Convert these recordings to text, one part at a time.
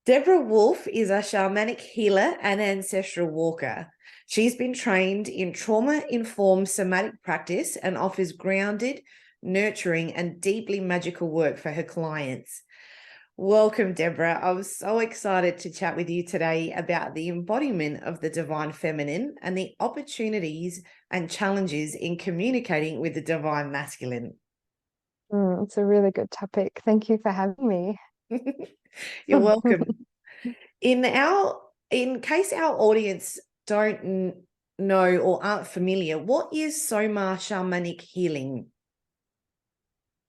Deborah Wolf is a shamanic healer and ancestral walker. She's been trained in trauma-informed somatic practice and offers grounded, nurturing, and deeply magical work for her clients. Welcome, Deborah. I'm so excited to chat with you today about the embodiment of the divine feminine and the opportunities and challenges in communicating with the divine masculine. It's a really good topic. Thank you for having me. You're welcome. In case our audience don't know or aren't familiar, what is Soma shamanic healing?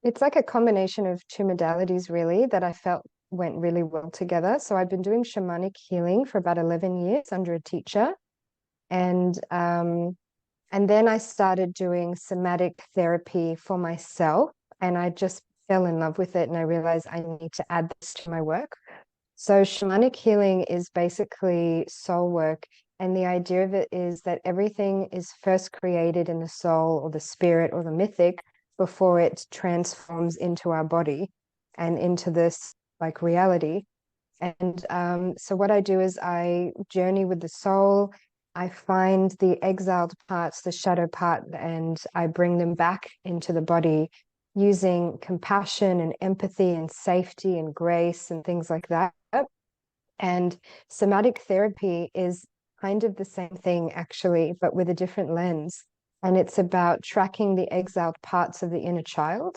It's like a combination of two modalities, really, that I felt went really well together. So I've been doing shamanic healing for about 11 years under a teacher. And and then I started doing somatic therapy for myself. And I just fell in love with it. And I realized I need to add this to my work. So shamanic healing is basically soul work. And the idea of it is that everything is first created in the soul or the spirit or the mythic before it transforms into our body and into this like reality. And so what I do is I journey with the soul. I find the exiled parts, the shadow part, and I bring them back into the body using compassion and empathy and safety and grace and things like that. And somatic therapy is kind of the same thing, actually, but with a different lens. And it's about tracking the exiled parts of the inner child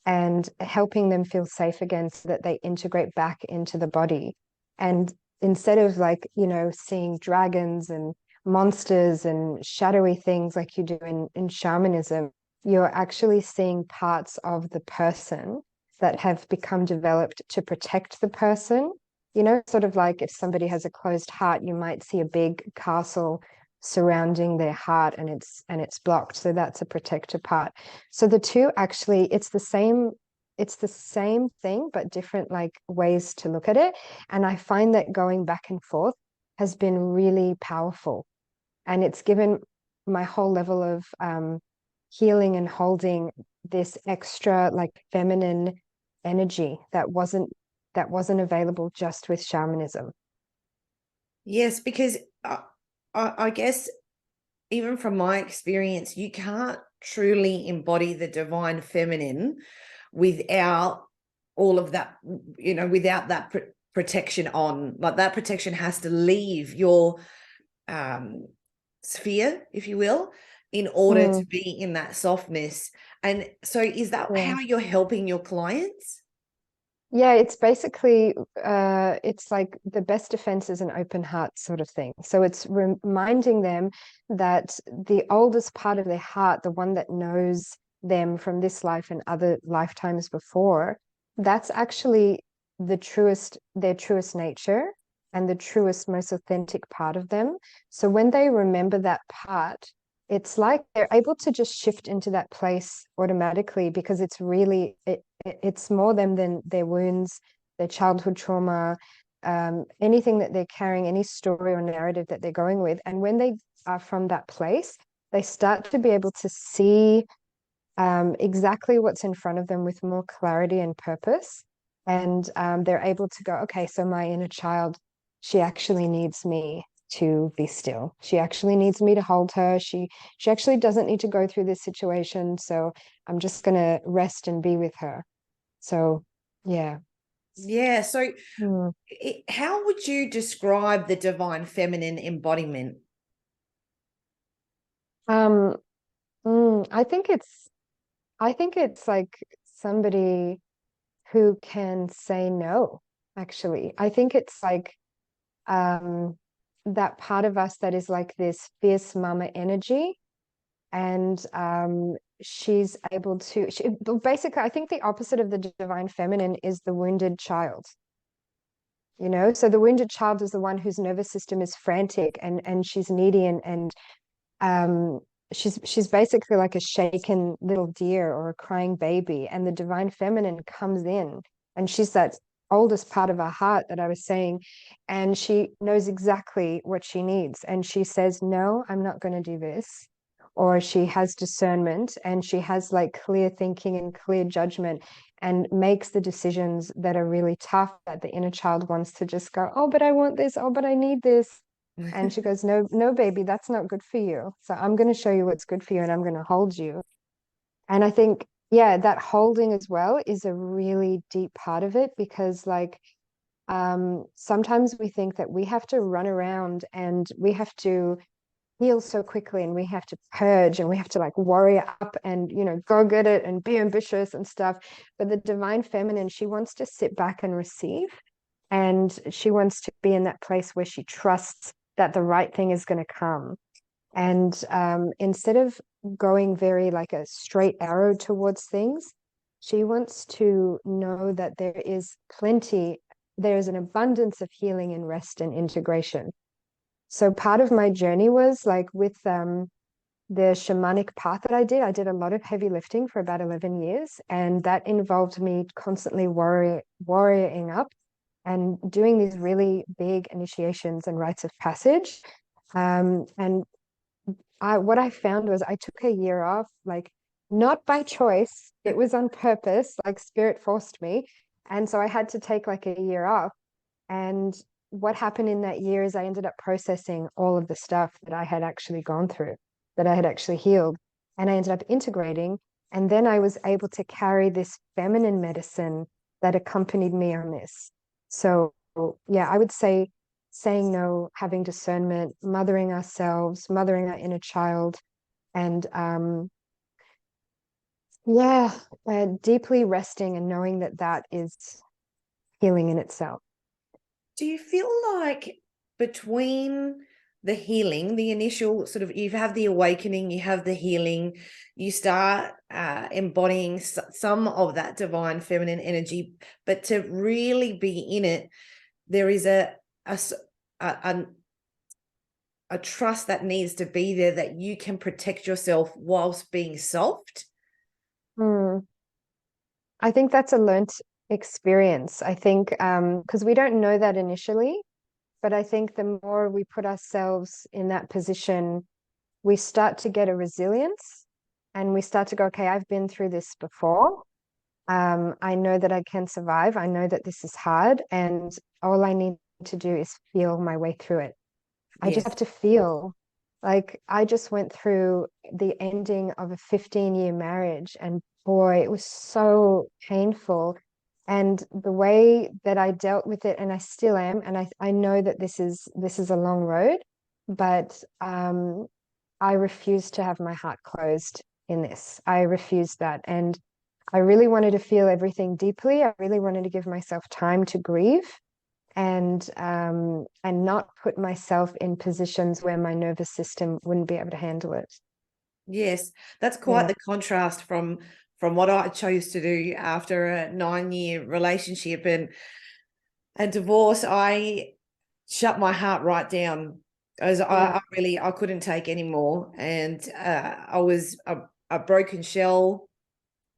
and helping them feel safe again so that they integrate back into the body. And instead of like, seeing dragons and monsters and shadowy things like you do in shamanism, you're actually seeing parts of the person that have become developed to protect the person. Sort of like if somebody has a closed heart, you might see a big castle surrounding their heart and it's blocked. So that's a protector part. So the two actually, it's the same thing, but different like ways to look at it. And I find that going back and forth has been really powerful. And it's given my whole level of healing and holding this extra like feminine energy that wasn't available just with shamanism. Yes, because I guess even from my experience, you can't truly embody the divine feminine without all of that, without that protection on. Like that protection has to leave your sphere, if you will, in order to be in that softness. And so is that Yeah. how you're helping your clients? Yeah, it's basically it's like the best defense is an open heart sort of thing. So it's reminding them that the oldest part of their heart, the one that knows them from this life and other lifetimes before, that's actually their truest nature and the truest, most authentic part of them. So when they remember that part, it's like they're able to just shift into that place automatically because it's more them than their wounds, their childhood trauma, anything that they're carrying, any story or narrative that they're going with. And when they are from that place, they start to be able to see exactly what's in front of them with more clarity and purpose. And they're able to go, okay, so my inner child, she actually needs me to be still. She actually needs me to hold her. She actually doesn't need to go through this situation. So I'm just gonna rest and be with her. So yeah. Yeah. So Hmm. how would you describe the divine feminine embodiment? Um, I think it's like somebody who can say no, actually. I think it's like um that part of us that is like this fierce mama energy. And she's able to basically, I think the opposite of the divine feminine is the wounded child. So the wounded child is the one whose nervous system is frantic and she's needy and um she's basically like a shaken little deer or a crying baby, and the divine feminine comes in and she's that oldest part of her heart that I was saying, and she knows exactly what she needs and she says, no, I'm not going to do this, or she has discernment and she has like clear thinking and clear judgment and makes the decisions that are really tough, that the inner child wants to just go, oh, but I want this, oh, but I need this. And she goes, no, no, baby, that's not good for you. So I'm going to show you what's good for you and I'm going to hold you. And I think, yeah, that holding as well is a really deep part of it, because like sometimes we think that we have to run around and we have to heal so quickly and we have to purge and we have to like warrior up and, you know, go get it and be ambitious and stuff. But the divine feminine, she wants to sit back and receive, and she wants to be in that place where she trusts that the right thing is going to come. And instead of going very like a straight arrow towards things, she wants to know that there is an abundance of healing and rest and integration. So part of my journey was like with the shamanic path that I did a lot of heavy lifting for about 11 years. And that involved me constantly warrioring up and doing these really big initiations and rites of passage. And what I found was I took a year off, like not by choice, it was on purpose, like spirit forced me. And so I had to take like a year off. And what happened in that year is I ended up processing all of the stuff that I had actually gone through, that I had actually healed. And I ended up integrating. And then I was able to carry this feminine medicine that accompanied me on this. So, yeah, I would say saying no, having discernment, mothering ourselves, mothering our inner child, and yeah, deeply resting and knowing that that is healing in itself. Do you feel like between the healing, the initial sort of, you have the awakening, you have the healing, you start embodying some of that divine feminine energy, but to really be in it, there is a trust that needs to be there, that you can protect yourself whilst being soft? I think that's a learnt experience. I think because we don't know that initially, but I think the more we put ourselves in that position, we start to get a resilience and we start to go, okay, I've been through this before. I know that I can survive. I know that this is hard, and all I need to do is feel my way through it. I just have to feel. Like I just went through the ending of a 15-year marriage, and boy, it was so painful. And the way that I dealt with it, and I still am, and I know that this is a long road, but I refuse to have my heart closed in this. I refused that. And I really wanted to feel everything deeply. I really wanted to give myself time to grieve and not put myself in positions where my nervous system wouldn't be able to handle it. Yes, that's quite the contrast from what I chose to do after a 9-year relationship and divorce. I shut my heart right down, as I couldn't take anymore, and I was a broken shell.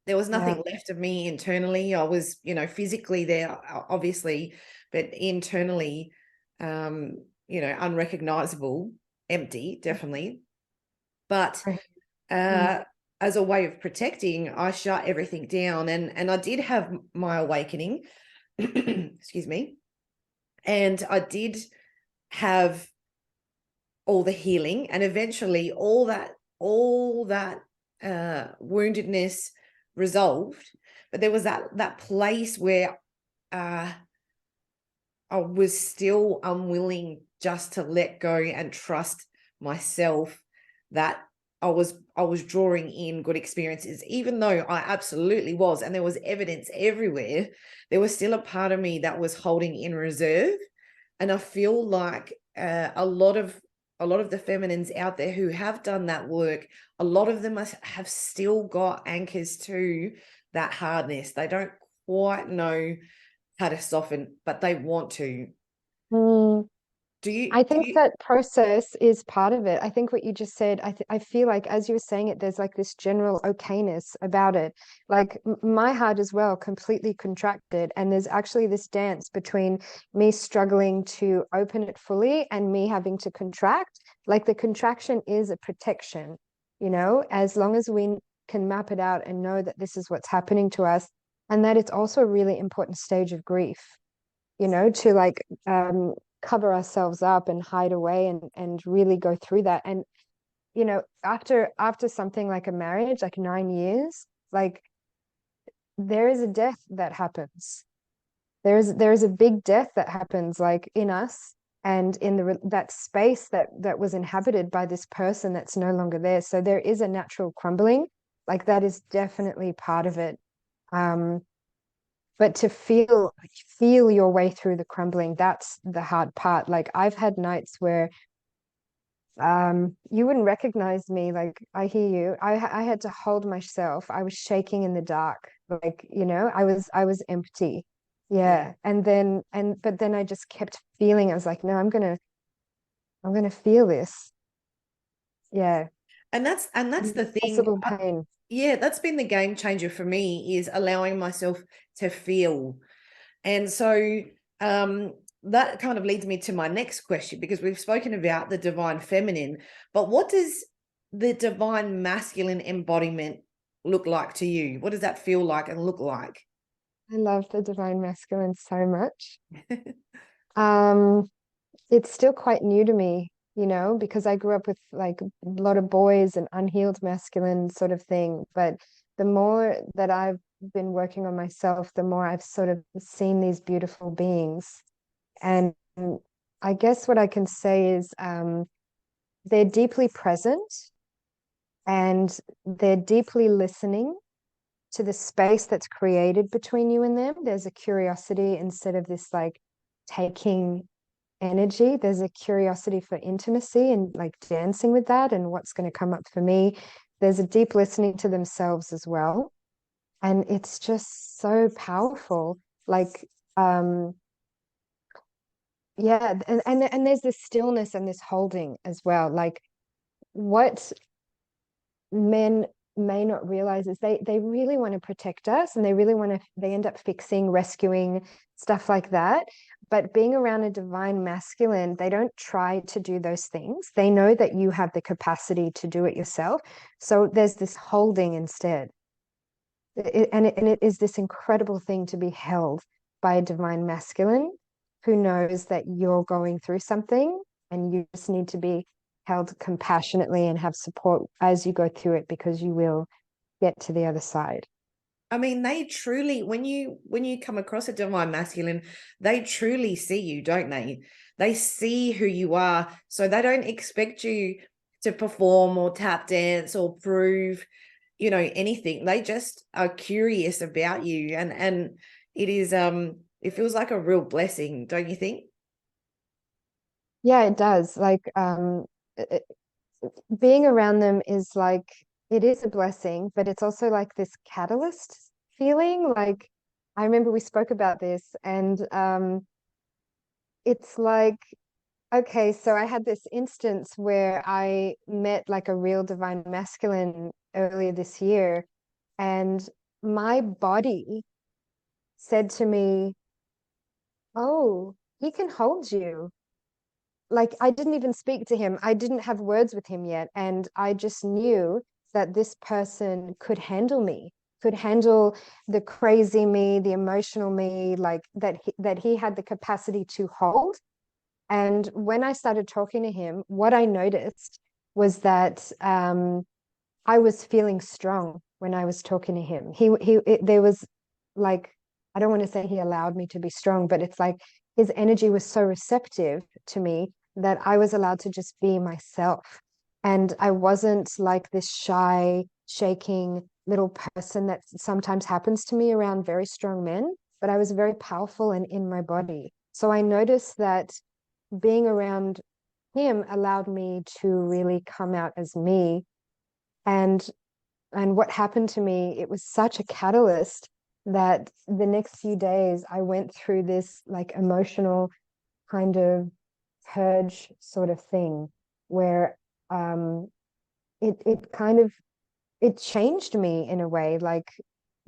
There was nothing left of me internally. I was, physically there, obviously, but internally, unrecognizable, empty, definitely. But as a way of protecting, I shut everything down, and I did have my awakening, excuse me, and I did have all the healing, and eventually all that woundedness resolved. But there was that place where I was still unwilling just to let go and trust myself, that I was drawing in good experiences, even though I absolutely was, and there was evidence everywhere. There was still a part of me that was holding in reserve. And I feel like a lot of the feminines out there who have done that work, a lot of them have still got anchors to that hardness. They don't quite know how to soften, but they want to. I think that process is part of it. I think what you just said, I feel like as you were saying it, there's like this general okayness about it. Like my heart as well, completely contracted. And there's actually this dance between me struggling to open it fully and me having to contract. Like the contraction is a protection. as long as we can map it out and know that this is what's happening to us, and that it's also a really important stage of grief, to like cover ourselves up and hide away and really go through that. And after something like a marriage, like 9 years, like there is a death that happens. There is a big death that happens, like in us and in that space that was inhabited by this person that's no longer there. So there is a natural crumbling, like that is definitely part of it. But to feel your way through the crumbling, that's the hard part. Like I've had nights where you wouldn't recognize me. Like I hear you. I had to hold myself. I was shaking in the dark. Like, I was empty. Yeah. Yeah. But then I just kept feeling. I was like, no, I'm gonna feel this. Yeah. And that's the thing. Impossible pain. Yeah, that's been the game changer for me, is allowing myself to feel. And so that kind of leads me to my next question, because we've spoken about the divine feminine, but what does the divine masculine embodiment look like to you? What does that feel like and look like? I love the divine masculine so much. Um, it's still quite new to me, because I grew up with like a lot of boys and unhealed masculine sort of thing. But the more that I've been working on myself, the more I've sort of seen these beautiful beings. And I guess what I can say is they're deeply present and they're deeply listening to the space that's created between you and them. There's a curiosity instead of this like taking energy. There's a curiosity for intimacy and like dancing with that and what's going to come up for me. There's a deep listening to themselves as well. And it's just so powerful. Like, yeah, and there's this stillness and this holding as well. Like what men may not realize is they really want to protect us, and they end up fixing, rescuing, stuff like that. But being around a divine masculine, they don't try to do those things. They know that you have the capacity to do it yourself. So there's this holding instead. And it is this incredible thing to be held by a divine masculine who knows that you're going through something and you just need to be held compassionately and have support as you go through it, because you will get to the other side. I mean, they truly, when you come across a divine masculine, they truly see you, don't they? They see who you are. So they don't expect you to perform or tap dance or prove, anything. They just are curious about you. And it is it feels like a real blessing, don't you think? Yeah, it does. Like it, being around them is like, it is a blessing, but it's also like this catalyst feeling. Like I remember we spoke about this, and it's like, okay, so I had this instance where I met like a real divine masculine earlier this year, and my body said to me, oh, he can hold you. Like I didn't even speak to him. I didn't have words with him yet. And I just knew that this person could handle me, could handle the crazy me, the emotional me, like that he had the capacity to hold. And when I started talking to him, what I noticed was that I was feeling strong when I was talking to him. There was like, I don't want to say he allowed me to be strong, but it's like his energy was so receptive to me that I was allowed to just be myself. And I wasn't like this shy, shaking little person that sometimes happens to me around very strong men, but I was very powerful and in my body. So I noticed that being around him allowed me to really come out as me. And and what happened to me, it was such a catalyst that the next few days I went through this like emotional kind of purge sort of thing where it kind of, it changed me in a way. Like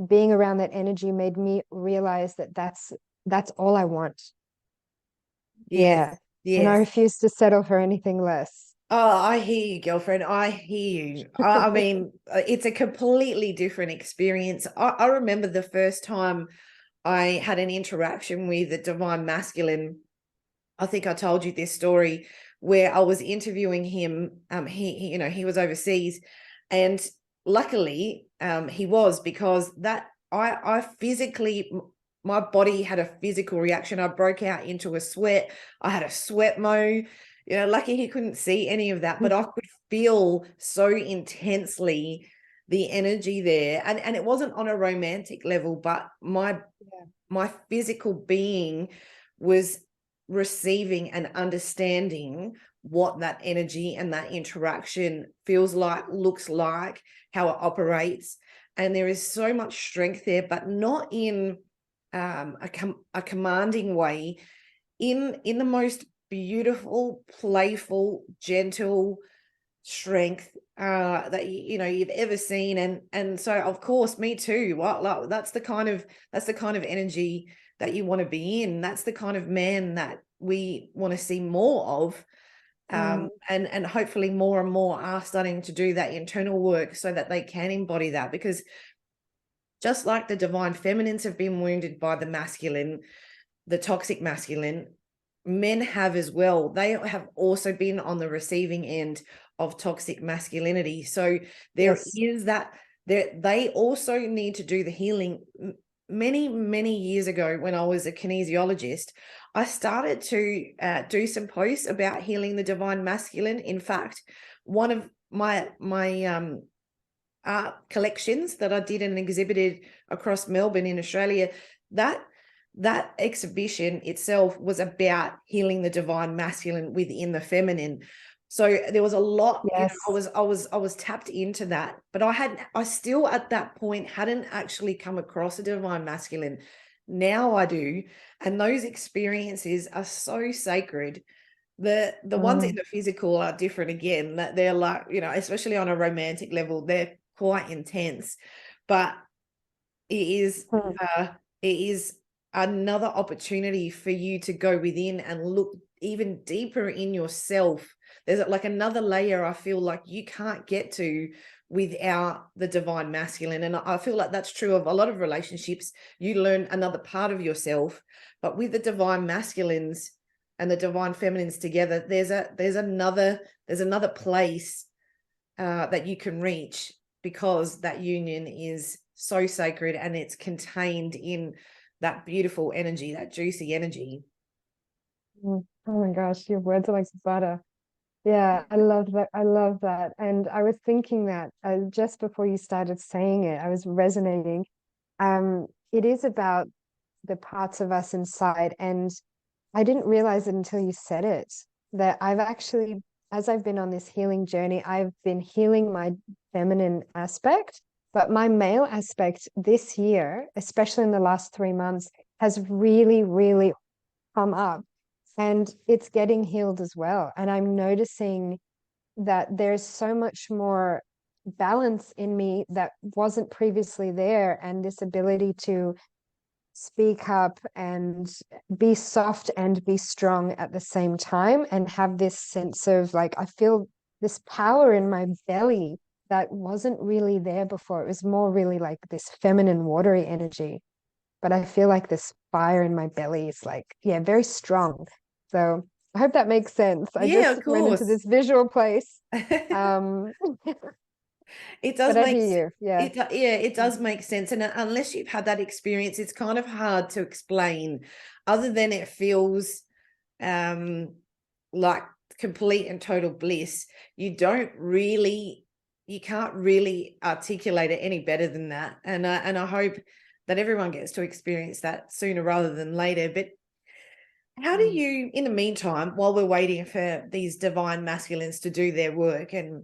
being around that energy made me realize that that's all I want. Yes. Yeah. And I Yes. refuse to settle for anything less. Oh, I hear you, girlfriend. I hear you. I mean, it's a completely different experience. I remember the first time I had an interaction with the divine masculine. I think I told you this story where I was interviewing him. He was overseas, and luckily, he was, because that I physically, my body had a physical reaction. I broke out into a sweat. I had a sweat mo. Lucky he couldn't see any of that, but I could feel so intensely the energy there, and it wasn't on a romantic level, but my physical being was receiving and understanding what that energy and that interaction feels like, looks like, how it operates. And there is so much strength there, but not in a commanding way, in the most beautiful, playful, gentle strength that you've ever seen. And so of course me too. Like, that's the kind of energy that you want to be in. That's the kind of man that we want to see more of. And hopefully more and more are starting to do that internal work so that they can embody that, because just like the divine feminines have been wounded by the masculine, the toxic masculine, men have as well. They have also been on the receiving end of toxic masculinity. So there is that, they also need to do the healing. Many years ago, when I was a kinesiologist, I started to do some posts about healing the divine masculine. In fact, one of my art collections that I did and exhibited across Melbourne in Australia, that exhibition itself was about healing the divine masculine within the feminine. So there was a lot. Yes. I was tapped into that, but I still at that point hadn't actually come across a divine masculine. Now I do, and those experiences are so sacred. The ones in the physical are different again. That they're like, especially on a romantic level, they're quite intense, but it is another opportunity for you to go within and look even deeper in yourself. There's like another layer I feel like you can't get to without the divine masculine. And I feel like that's true of a lot of relationships. You learn another part of yourself, but with the divine masculines and the divine feminines together, there's another place that you can reach, because that union is so sacred and it's contained in that beautiful energy, that juicy energy. Oh my gosh, your words are like butter. Yeah, I love that. I love that. And I was thinking that just before you started saying it, I was resonating. It is about the parts of us inside. And I didn't realize it until you said it, that I've actually, as I've been on this healing journey, I've been healing my feminine aspect, but my male aspect this year, especially in the last 3 months, has really, really come up, and it's getting healed as well. And I'm noticing that there's so much more balance in me that wasn't previously there, and this ability to speak up and be soft and be strong at the same time, and have this sense of like, I feel this power in my belly that wasn't really there before. It was more really like this feminine watery energy, but I feel like this fire in my belly is like, yeah, very strong. So I hope that makes sense. I Yeah, just of went into course. this visual place. It does But I make hear you. Yeah. it does make sense. And unless you've had that experience, it's kind of hard to explain, other than it feels like complete and total bliss. You can't really articulate it any better than that. And I hope that everyone gets to experience that sooner rather than later. But how do you, in the meantime, while we're waiting for these divine masculines to do their work, and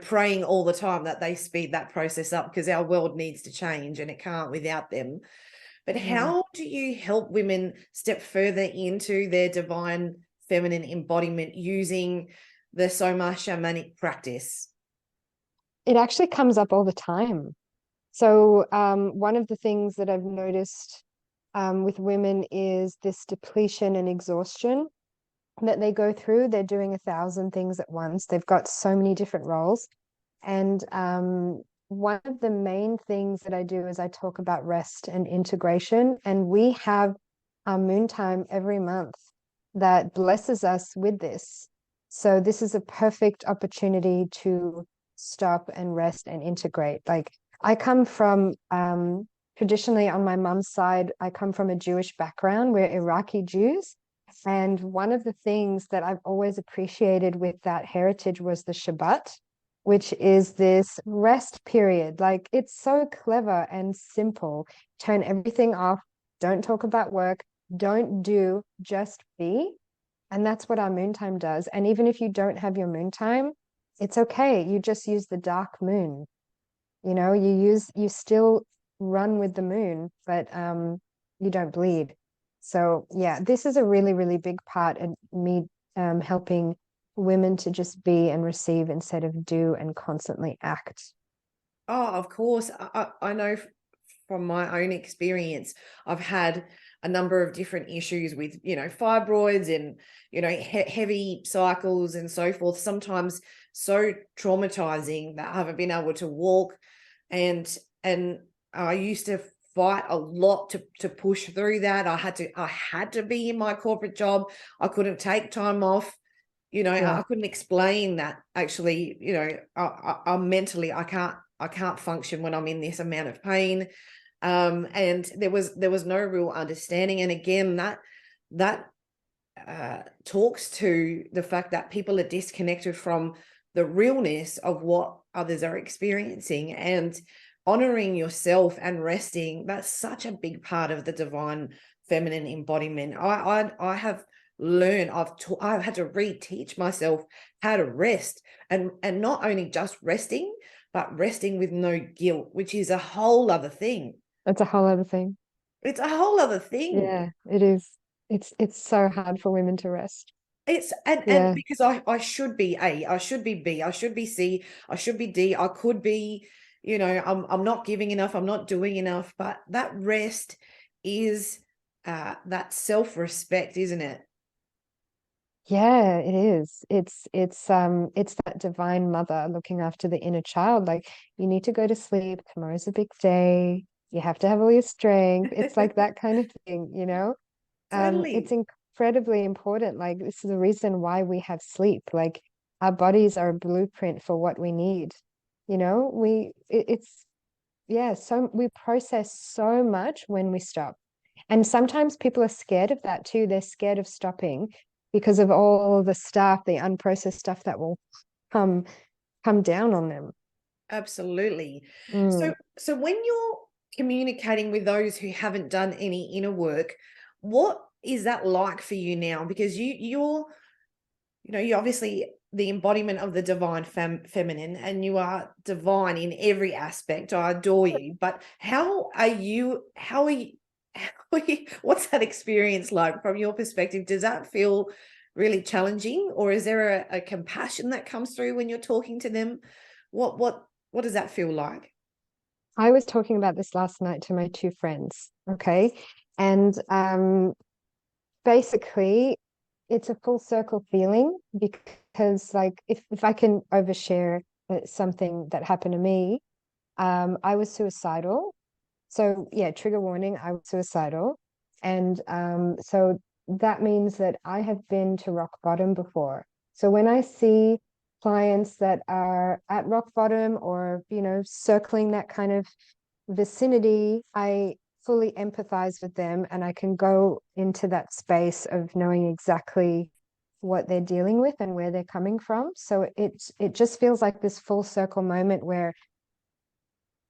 praying all the time that they speed that process up, because our world needs to change and it can't without them. But how do you help women step further into their divine feminine embodiment using the Soma shamanic practice? It actually comes up all the time. So one of the things that I've noticed with women is this depletion and exhaustion. that they go through. They're doing 1,000 things at once. They've got so many different roles. And one of the main things that I do is I talk about rest and integration. And we have our moon time every month that blesses us with this. So this is a perfect opportunity to stop and rest and integrate. Like, I come from traditionally on my mum's side, I come from a Jewish background. We're Iraqi Jews. And one of the things that I've always appreciated with that heritage was the Shabbat, which is this rest period. Like, it's so clever and simple. Turn everything off. Don't talk about work. Don't do, just be. And that's what our moon time does. And even if you don't have your moon time, it's okay. You just use the dark moon. You still run with the moon, but you don't bleed. So yeah, this is a really, really big part in me helping women to just be and receive instead of do and constantly act. Oh, of course. I know from my own experience, I've had a number of different issues with, fibroids and, heavy cycles and so forth, sometimes so traumatizing that I haven't been able to walk. And I used to fight a lot to push through that. I had to be in my corporate job. I couldn't take time off. Yeah. I couldn't explain that actually, I'm mentally, I can't function when I'm in this amount of pain. And there was no real understanding. And again, that talks to the fact that people are disconnected from the realness of what others are experiencing, and honoring yourself and resting. That's such a big part of the divine feminine embodiment. I have learned, I've had to reteach myself how to rest, and not only just resting, but resting with no guilt, which is a whole other thing. It's a whole other thing. It's a whole other thing. Yeah, it is. It's so hard for women to rest. It's and Yeah. because I should be A, I should be B, I should be C, I should be D, I could be, I'm not giving enough, I'm not doing enough. But that rest is that self-respect, isn't it? Yeah, it is. It's that divine mother looking after the inner child. Like, you need to go to sleep. Tomorrow's a big day. You have to have all your strength. It's like that kind of thing. It's Totally. incredibly important. Like, this is the reason why we have sleep. Like, our bodies are a blueprint for what we need. It's yeah, so we process so much when we stop. And sometimes people are scared of that too. They're scared of stopping because of all the stuff, the unprocessed stuff that will come come down on them. Absolutely. Mm. So when you're communicating with those who haven't done any inner work, what is that like for you now? Because you're obviously the embodiment of the divine feminine, and you are divine in every aspect. I adore you. But what's that experience like from your perspective? Does that feel really challenging, or is there a compassion that comes through when you're talking to them? What does that feel like? I was talking about this last night to my two friends, okay? And basically it's a full circle feeling because, like, if I can overshare something that happened to me, I was suicidal. So yeah, trigger warning, I was suicidal. And so that means that I have been to rock bottom before. So when I see clients that are at rock bottom or, circling that kind of vicinity, I fully empathize with them, and I can go into that space of knowing exactly what they're dealing with and where they're coming from. So it just feels like this full circle moment where,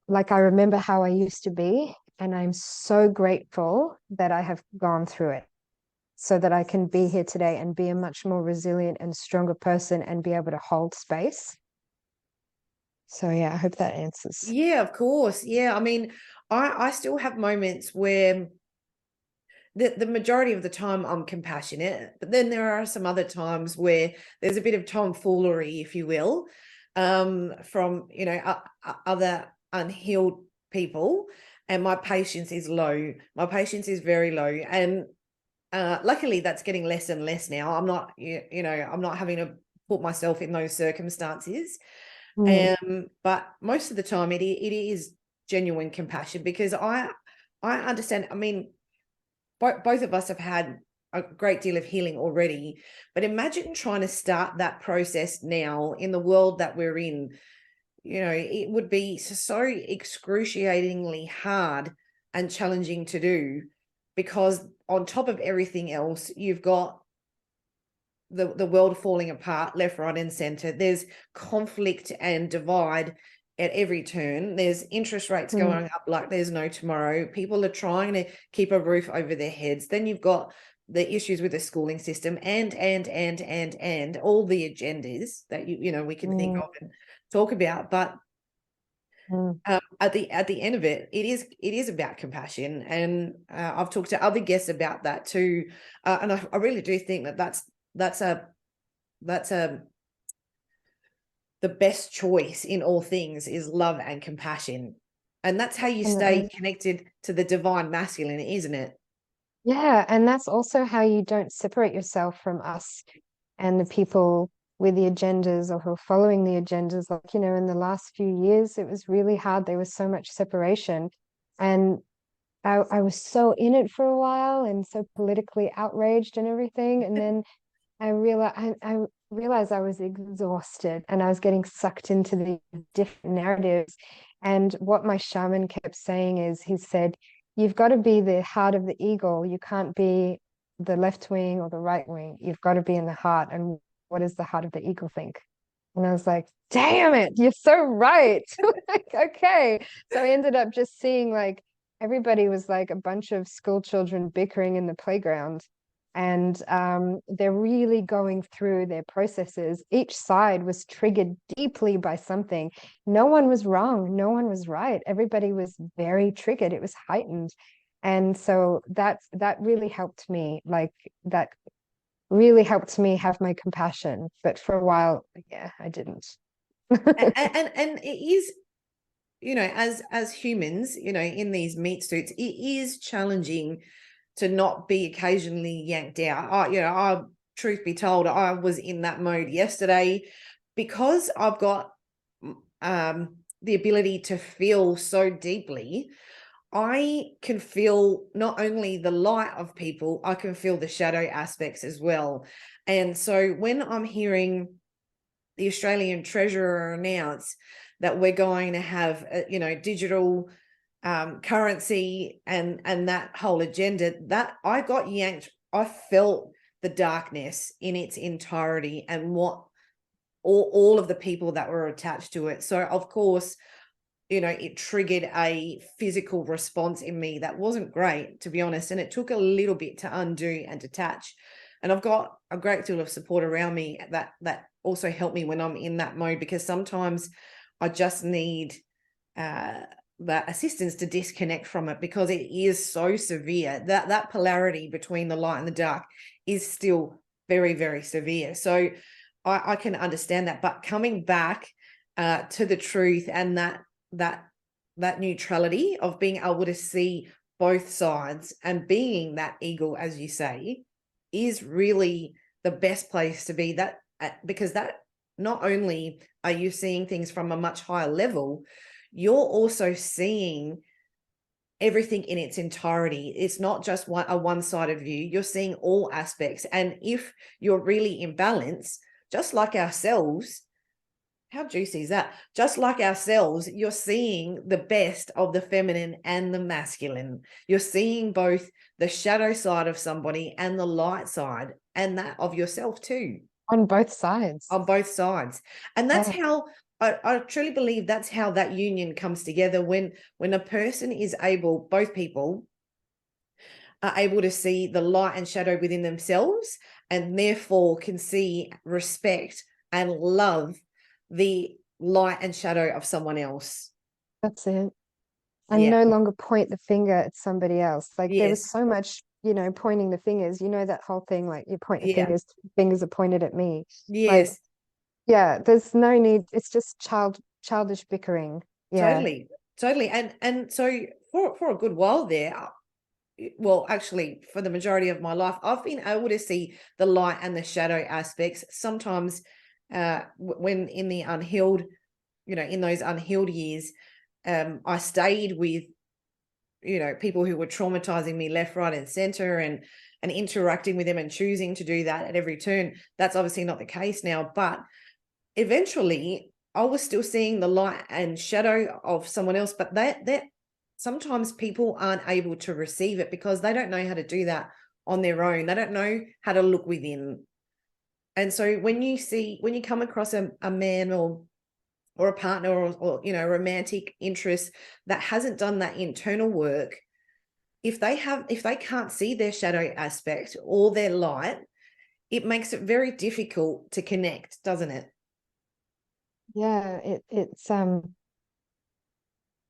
like, I remember how I used to be, and I'm so grateful that I have gone through it so that I can be here today and be a much more resilient and stronger person and be able to hold space. So yeah, I hope that answers. Yeah, of course. Yeah. I mean, I still have moments where the majority of the time I'm compassionate, but then there are some other times where there's a bit of tomfoolery, if you will, from other unhealed people, and my patience is low. My patience is very low, and luckily that's getting less and less now. I'm not, I'm not having to put myself in those circumstances. But most of the time it is genuine compassion, because I understand. I mean, both of us have had a great deal of healing already, but imagine trying to start that process now in the world that we're in. It would be so excruciatingly hard and challenging to do, because on top of everything else, you've got the world falling apart left, right, and center. There's conflict and divide at every turn. There's interest rates going up like there's no tomorrow. People are trying to keep a roof over their heads. Then you've got the issues with the schooling system and all the agendas that we can think of and talk about. But at the end of it, it is about compassion, and I've talked to other guests about that too, and I really do think that's the best choice in all things is love and compassion, and that's how you stay connected to the divine masculine, isn't it? Yeah, and that's also how you don't separate yourself from us and the people with the agendas or who are following the agendas. Like, in the last few years, it was really hard. There was so much separation. And I was so in it for a while and so politically outraged and everything. And then I realized I was exhausted and I was getting sucked into the different narratives. And what my shaman kept saying is, he said, you've got to be the heart of the eagle. You can't be the left wing or the right wing. You've got to be in the heart. And what does the heart of the eagle think? And I was like, damn it, you're so right. Like, okay. So I ended up just seeing like everybody was like a bunch of school children bickering in the playground. And they're really going through their processes. Each side was triggered deeply by something. No one was wrong. No one was right. Everybody was very triggered. It was heightened. And so that really helped me. Like, that really helped me have my compassion. But for a while, yeah, I didn't. and it is, as humans, in these meat suits, it is challenging to not be occasionally yanked out. Truth be told, I was in that mode yesterday, because I've got the ability to feel so deeply. I can feel not only the light of people, I can feel the shadow aspects as well. And so when I'm hearing the Australian Treasurer announce that we're going to have digital currency and that whole agenda, that I got yanked. I felt the darkness in its entirety and what all of the people that were attached to it. So of course, it triggered a physical response in me that wasn't great, to be honest, and it took a little bit to undo and detach. And I've got a great deal of support around me that also help me when I'm in that mode, because sometimes I just need that assistance to disconnect from it, because it is so severe. That polarity between the light and the dark is still very, very severe. So I can understand that, but coming back to the truth and that neutrality of being able to see both sides and being that eagle, as you say, is really the best place to be. That because that not only are you seeing things from a much higher level, you're also seeing everything in its entirety. It's not just a one-sided view. You're seeing all aspects. And if you're really in balance, just like ourselves, how juicy is that? Just like ourselves, you're seeing the best of the feminine and the masculine. You're seeing both the shadow side of somebody and the light side, and that of yourself too. On both sides. On both sides. And that's how I truly believe that's how that union comes together, when a person is able, both people are able to see the light and shadow within themselves, and therefore can see, respect, and love the light and shadow of someone else. That's it. And no longer point the finger at somebody else. Like, there was so much, pointing the fingers, that whole thing, like, you point the fingers are pointed at me. Yes. Like, yeah, there's no need. It's just childish bickering. Yeah. Totally. And so for a good while there, well, actually, for the majority of my life, I've been able to see the light and the shadow aspects. Sometimes when in the unhealed, in those unhealed years, I stayed with, people who were traumatizing me left, right, and center, and interacting with them and choosing to do that at every turn. That's obviously not the case now, but eventually I was still seeing the light and shadow of someone else, but that sometimes people aren't able to receive it because they don't know how to do that on their own. They don't know how to look within. And so when you come across a man or a partner or romantic interest that hasn't done that internal work, if they can't see their shadow aspect or their light, it makes it very difficult to connect, doesn't it? Yeah, it's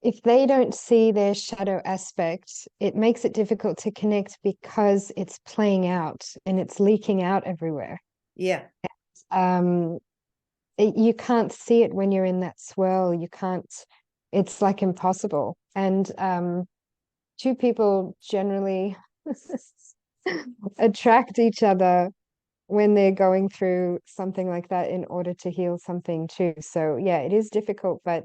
if they don't see their shadow aspect, it makes it difficult to connect because it's playing out and it's leaking out everywhere. Yeah. Um, you can't see it when you're in that swirl. You can't, it's like impossible. And two people generally attract each other when they're going through something like that in order to heal something too. So yeah, it is difficult, but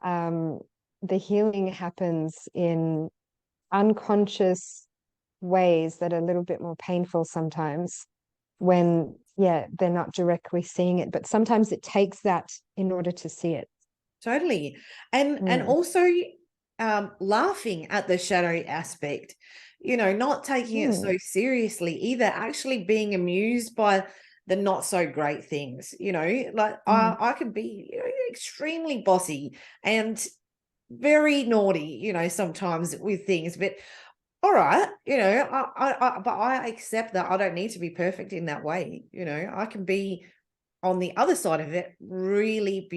um, the healing happens in unconscious ways that are a little bit more painful sometimes when, yeah, they're not directly seeing it, but sometimes it takes that in order to see it. Totally. And also laughing at the shadow aspect, not taking it so seriously either, actually being amused by the not so great things, like I can be extremely bossy and very naughty, sometimes with things, but all right, but I accept that I don't need to be perfect in that way. I can be on the other side of it, really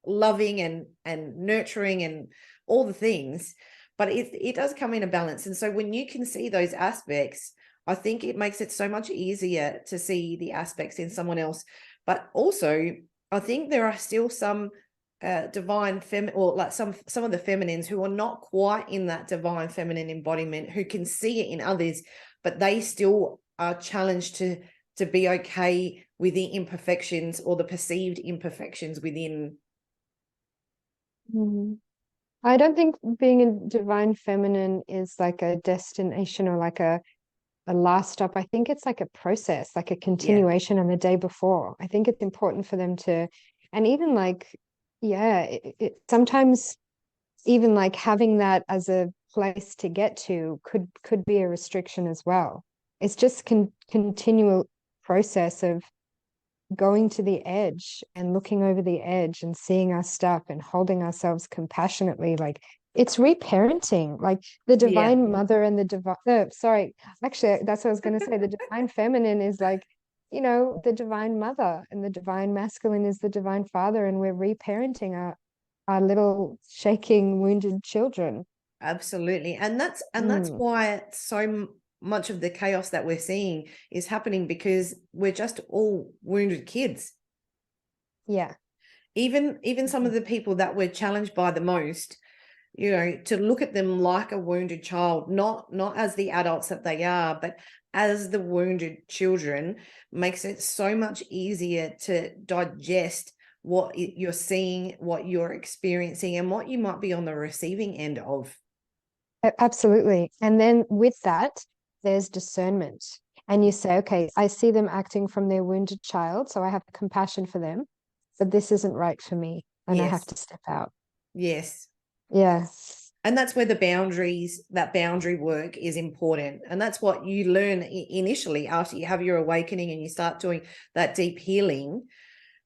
loving and nurturing and all the things, but it does come in a balance. And so when you can see those aspects, I think it makes it so much easier to see the aspects in someone else. But also, I think there are still some divine feminine, or like some of the feminines who are not quite in that divine feminine embodiment, who can see it in others, but they still are challenged to be okay with the imperfections or the perceived imperfections within. I don't think being a divine feminine is like a destination or like a last stop. I think it's like a process, like a Yeah. continuation on the day before. I think it's important for them to, and even like, yeah, sometimes even like having that as a place to get to could be a restriction as well. It's just continual process of going to the edge and looking over the edge and seeing our stuff and holding ourselves compassionately. Like it's reparenting, like the Yeah, divine mother and the divine, sorry, actually, that's what I was going to say. The divine feminine is like, the divine mother, and the divine masculine is the divine father. And we're reparenting our little shaking, wounded children. absolutely. And that's Mm, why so much of the chaos that we're seeing is happening, because we're just all wounded kids. yeah. Even some of the people that we're challenged by the most, to look at them like a wounded child, not as the adults that they are, but as the wounded children, makes it so much easier to digest what you're seeing, what you're experiencing, and what you might be on the receiving end of. Absolutely. And then with that, there's discernment. And you say, okay, I see them acting from their wounded child, so I have compassion for them, but this isn't right for me, and I have Yes. to step out. Yes. Yeah. And that's where that boundary work is important. And that's what you learn initially after you have your awakening and you start doing that deep healing,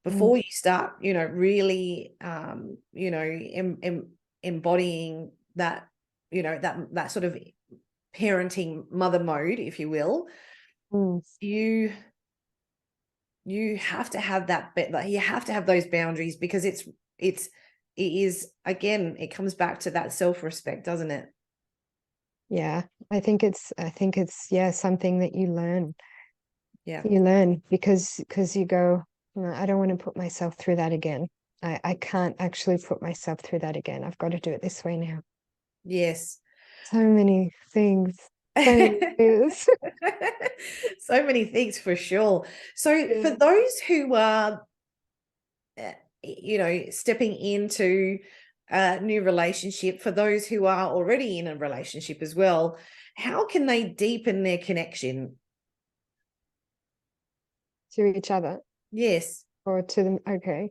before Mm. you start, really, embodying that, that sort of parenting mother mode, if you will. Mm. You have to have that, like, you have to have those boundaries, because it is, again, it comes back to that self-respect, doesn't it? Yeah. I think it's yeah, something that you learn. Yeah. You learn because you go, "No, I don't want to put myself through that again. I can't actually put myself through that again. I've got to do it this way now." Yes. So many things. So many layers. So many things for sure. So for Yeah. those who are, stepping into a new relationship, for those who are already in a relationship as well, how can they deepen their connection? To each other Yes. or to them. Okay.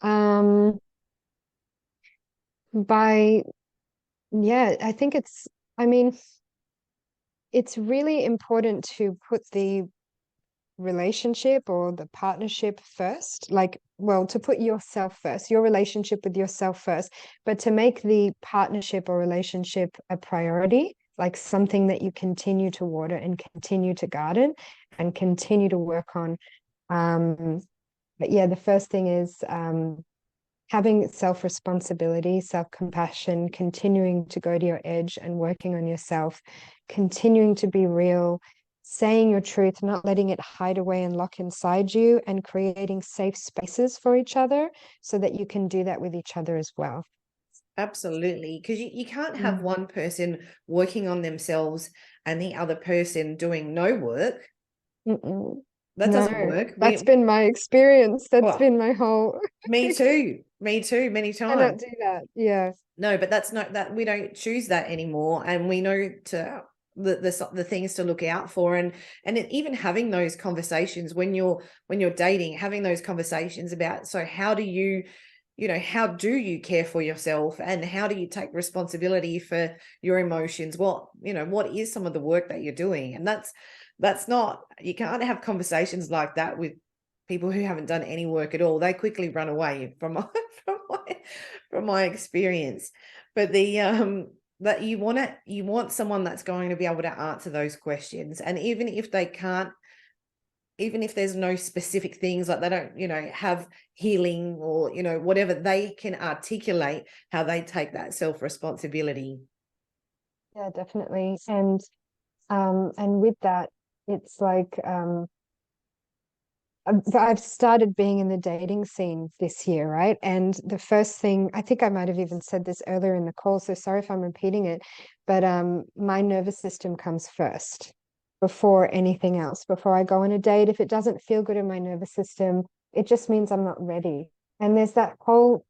Um, by, yeah, I think I mean, it's really important to put the relationship or the partnership first, like, well, to put yourself first, your relationship with yourself first, but to make the partnership or relationship a priority, like something that you continue to water and continue to garden and continue to work on. But yeah, the first thing is having self-responsibility, self-compassion, continuing to go to your edge and working on yourself, continuing to be real, saying your truth, not letting it hide away and lock inside you, and creating safe spaces for each other so that you can do that with each other as well. Absolutely. Because you can't have Mm. one person working on themselves and the other person doing no work. Mm-mm. That doesn't No, work. that's been my experience. That's Well, been my whole. me too. Me too, many Cannot times. do that. Yeah. No, but that's not that, we don't choose that anymore, and we know to the things to look out for, and even having those conversations when you're dating, having those conversations about, so how do you, how do you care for yourself, and how do you take responsibility for your emotions? What is some of the work that you're doing? And that's not, you can't have conversations like that with people who haven't done any work at all. They quickly run away from from my from my experience. But that you want someone that's going to be able to answer those questions. And even if they can't, even if there's no specific things, like they don't, have healing or, whatever, they can articulate how they take that self-responsibility. Yeah, definitely. And with that, it's like I've started being in the dating scene this year, right? And the first thing, I think I might have even said this earlier in the call, so sorry if I'm repeating it, but my nervous system comes first before anything else. Before I go on a date, if it doesn't feel good in my nervous system, it just means I'm not ready. And there's that whole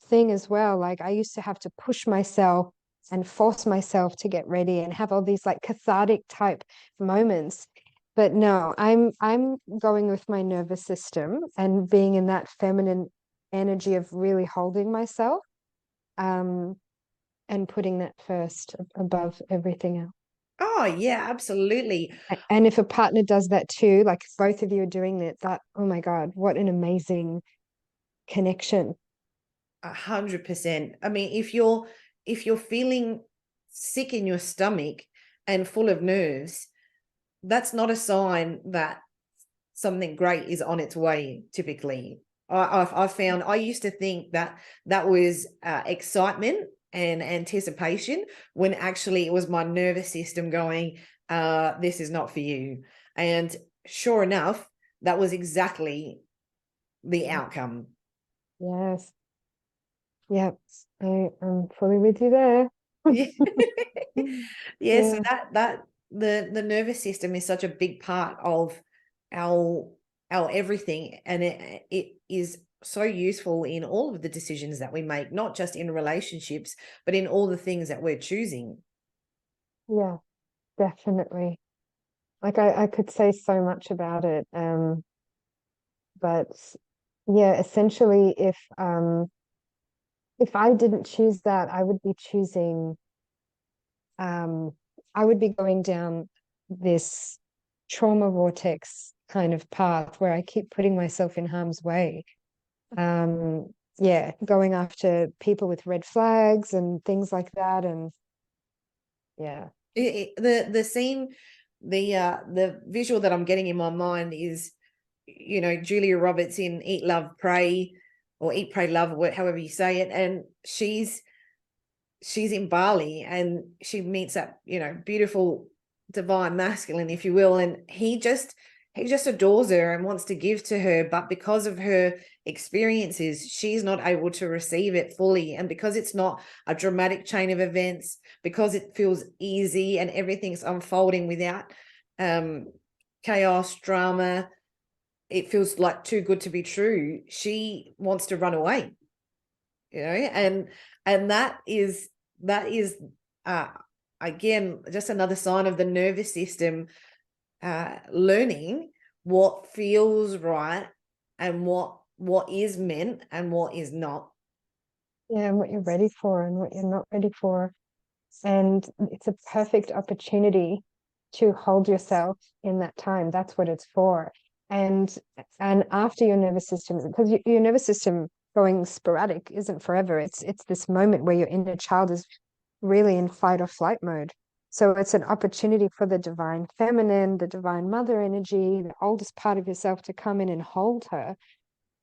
thing as well. Like I used to have to push myself and force myself to get ready and have all these like cathartic type moments. But no, I'm going with my nervous system and being in that feminine energy of really holding myself, um, and putting that first above everything else. Oh yeah, absolutely. And if a partner does that too, like both of you are doing that, oh my God, what an amazing connection. 100%. I mean, if you're feeling sick in your stomach and full of nerves, that's not a sign that something great is on its way. Typically, I found, I used to think that that was excitement and anticipation, when actually it was my nervous system going, this is not for you. And sure enough, that was exactly the outcome. Yes. Yep. I am fully with you there. Yeah. Yeah, so Yeah. that the nervous system is such a big part of our our everything, and it is so useful in all of the decisions that we make, not just in relationships, but in all the things that we're choosing. Yeah, definitely. Like I could say so much about it. But yeah, essentially if I didn't choose that, I would be choosing um I would be going down this trauma vortex kind of path where I keep putting myself in harm's way. Yeah, going after people with red flags and things like that. And yeah. The scene, the visual that I'm getting in my mind is, Julia Roberts in Eat, Love, Pray, or Eat, Pray, Love, or however you say it, and she's in Bali and she meets that, beautiful divine masculine, if you will, and he just adores her and wants to give to her, but because of her experiences, she's not able to receive it fully. And because it's not a dramatic chain of events, because it feels easy and everything's unfolding without chaos, drama, it feels like too good to be true. She wants to run away, and that is again just another sign of the nervous system learning what feels right and what is meant and what is not. Yeah, and what you're ready for and what you're not ready for. And it's a perfect opportunity to hold yourself in that time. That's what it's for. And after your nervous system, because your nervous system going sporadic isn't forever. It's this moment where your inner child is really in fight or flight mode. So it's an opportunity for the divine feminine, the divine mother energy, the oldest part of yourself to come in and hold her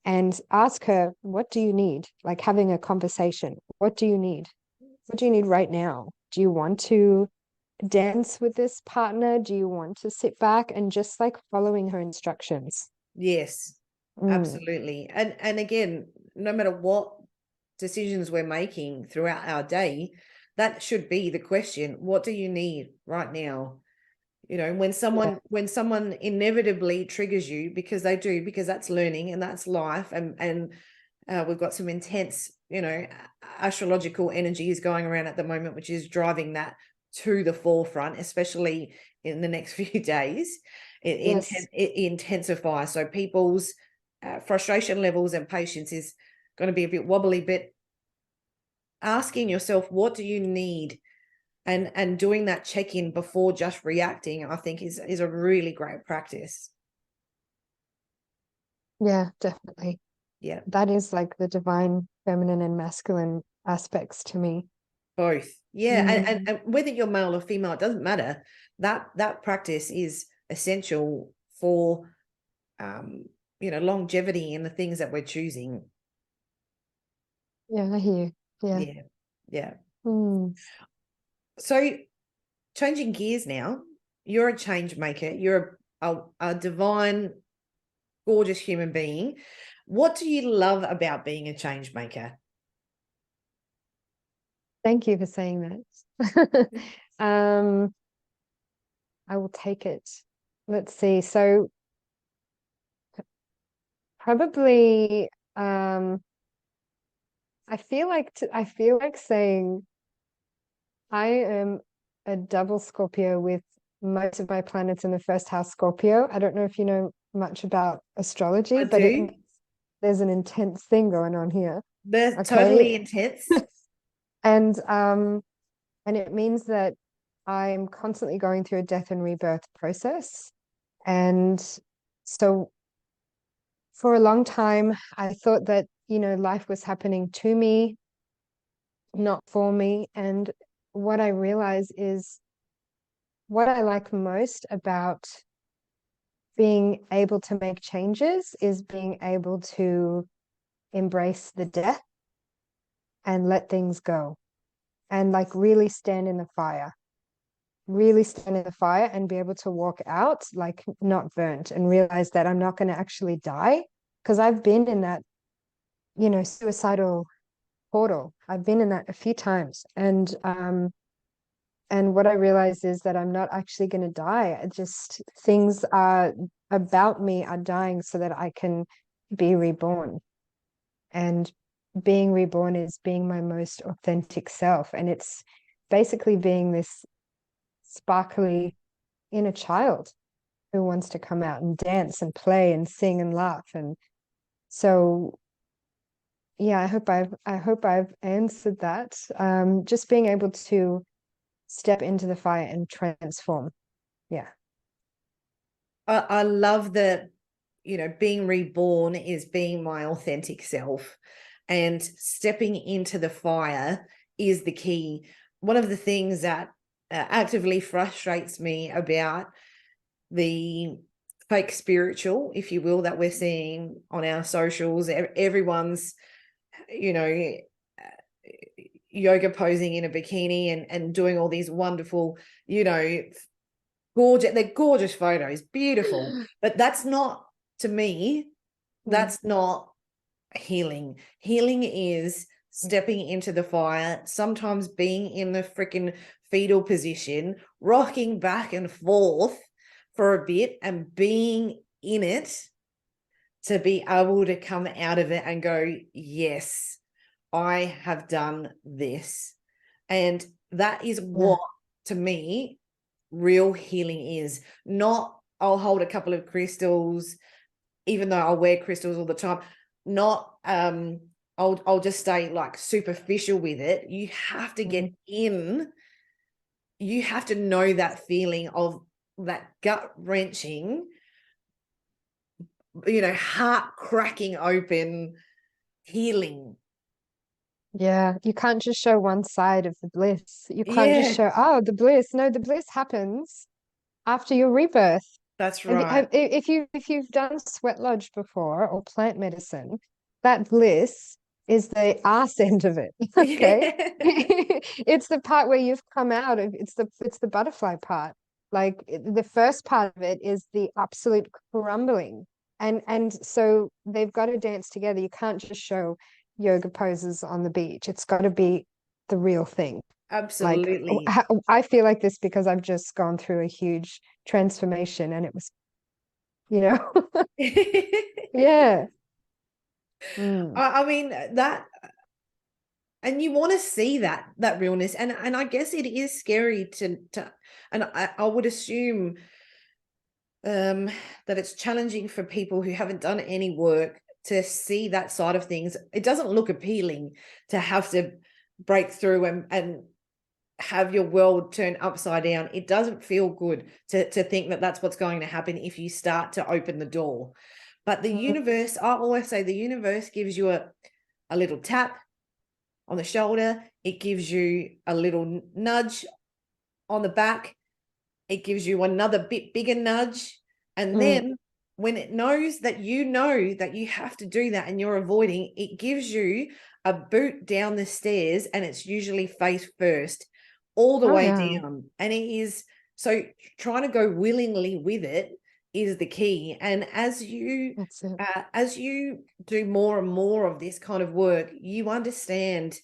and ask her, what do you need? Like having a conversation. What do you need? What do you need right now? Do you want to dance with this partner? Do you want to sit back and just like following her instructions? Yes, absolutely. And again, no matter what decisions we're making throughout our day, that should be the question. What do you need right now? When someone inevitably triggers you, because they do, because that's learning and that's life, and we've got some intense astrological energies going around at the moment, which is driving that to the forefront, especially in the next few days. It intensifies, so people's frustration levels and patience is going to be a bit wobbly, but asking yourself, what do you need? And doing that check-in before just reacting, I think is a really great practice. Yeah, definitely. Yeah. That is like the divine feminine and masculine aspects to me. Both. Yeah. And whether you're male or female, it doesn't matter. That practice is essential for longevity in the things that we're choosing. Yeah, I hear you. Yeah. Yeah. Mm. So changing gears now, you're a change maker. You're a divine, gorgeous human being. What do you love about being a change maker? Thank you for saying that. I will take it. Let's see. So probably I feel like saying I am a double Scorpio with most of my planets in the first house Scorpio. I don't know if you know much about astrology, I but do. there's an intense thing going on here. They're totally Okay. intense. And it means that I'm constantly going through a death and rebirth process. And so for a long time, I thought that, life was happening to me, not for me. And what I realize is what I like most about being able to make changes is being able to embrace the death and let things go and like really stand in the fire and be able to walk out like not burnt and realize that I'm not going to actually die, because I've been in that suicidal portal. I've been in that a few times, and what I realize is that I'm not actually going to die. Just things are about me are dying so that I can be reborn. And being reborn is being my most authentic self. And it's basically being this sparkly inner child who wants to come out and dance and play and sing and laugh. And so, yeah, I hope I've answered that. Just being able to step into the fire and transform. Yeah. I love that, being reborn is being my authentic self, and stepping into the fire is the key. One of the things that actively frustrates me about the fake spiritual, if you will, that we're seeing on our socials, everyone's, yoga posing in a bikini and doing all these wonderful, gorgeous. They're gorgeous photos, beautiful. But that's not, to me, that's not healing. Healing is stepping into the fire, sometimes being in the freaking fetal position, rocking back and forth for a bit and being in it to be able to come out of it and go, yes, I have done this. And that is what, to me, real healing is. Not, I'll hold a couple of crystals, even though I'll wear crystals all the time. Not, I'll just stay like superficial with it. You have to get in. You have to know that feeling of that gut wrenching, heart cracking open healing. Yeah, you can't just show one side of the bliss. You can't just show, oh, the bliss. No, the bliss happens after your rebirth. That's right. If you've done sweat lodge before or plant medicine, that bliss is the arse end of it. Okay. It's the part where you've come out of, it's the butterfly part. Like the first part of it is the absolute crumbling. And so they've got to dance together. You can't just show yoga poses on the beach. It's got to be the real thing. Absolutely. Like I feel like this because I've just gone through a huge transformation and it was, yeah. I mean that, and you want to see that realness, and I guess it is scary to and I would assume that it's challenging for people who haven't done any work to see that side of things. It doesn't look appealing to have to break through and have your world turn upside down. It doesn't feel good to think that that's what's going to happen if you start to open the door. But the universe, I always say, the universe gives you a little tap on the shoulder. It gives you a little nudge on the back. It gives you another bit bigger nudge. And then when it knows that you have to do that and you're avoiding, it gives you a boot down the stairs, and it's usually face first all the way down. And it is, so trying to go willingly with it is the key. And as you do more and more of this kind of work, you understand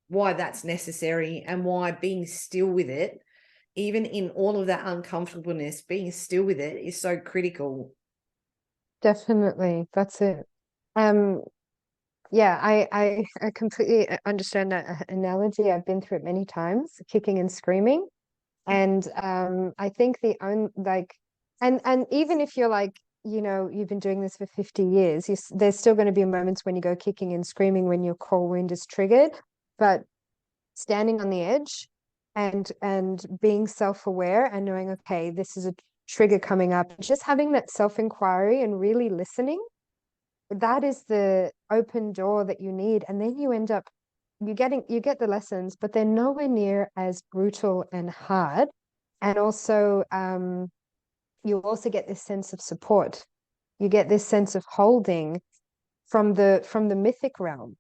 why that's necessary and why being still with it, even in all of that uncomfortableness, being still with it is so critical. Definitely. That's it. Yeah, I completely understand that analogy. I've been through it many times, kicking and screaming. And I think and even if you're like, you've been doing this for 50 years, there's still going to be moments when you go kicking and screaming when your core wound is triggered. But standing on the edge and being self-aware and knowing, okay, this is a trigger coming up, just having that self-inquiry and really listening, that is the open door that you need. And then you end up, you get the lessons, but they're nowhere near as brutal and hard. And also, you also get this sense of support. You get this sense of holding from the mythic realm,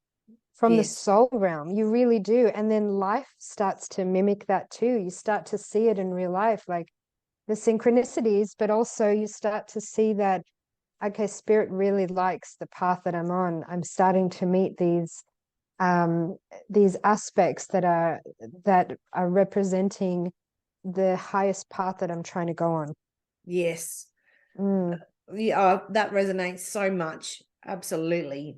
from the soul realm. You really do. And then life starts to mimic that too. You start to see it in real life, like the synchronicities, but also you start to see that, okay, spirit really likes the path that I'm on. I'm starting to meet these aspects that are representing the highest path that I'm trying to go on. Yes. Yeah, that resonates so much. Absolutely.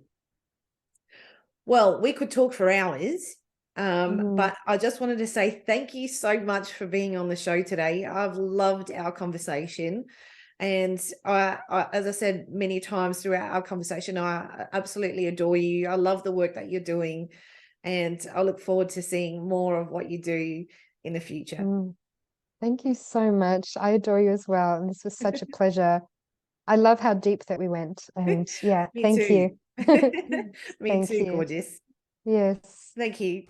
Well, we could talk for hours, but I just wanted to say thank you so much for being on the show today. I've loved our conversation. And I, as I said many times throughout our conversation, I absolutely adore you. I love the work that you're doing. And I look forward to seeing more of what you do in the future. Thank you so much. I adore you as well. And this was such a pleasure. I love how deep that we went. And yeah, Me thank too. you. Me Thank too, you. gorgeous. Yes. Thank you.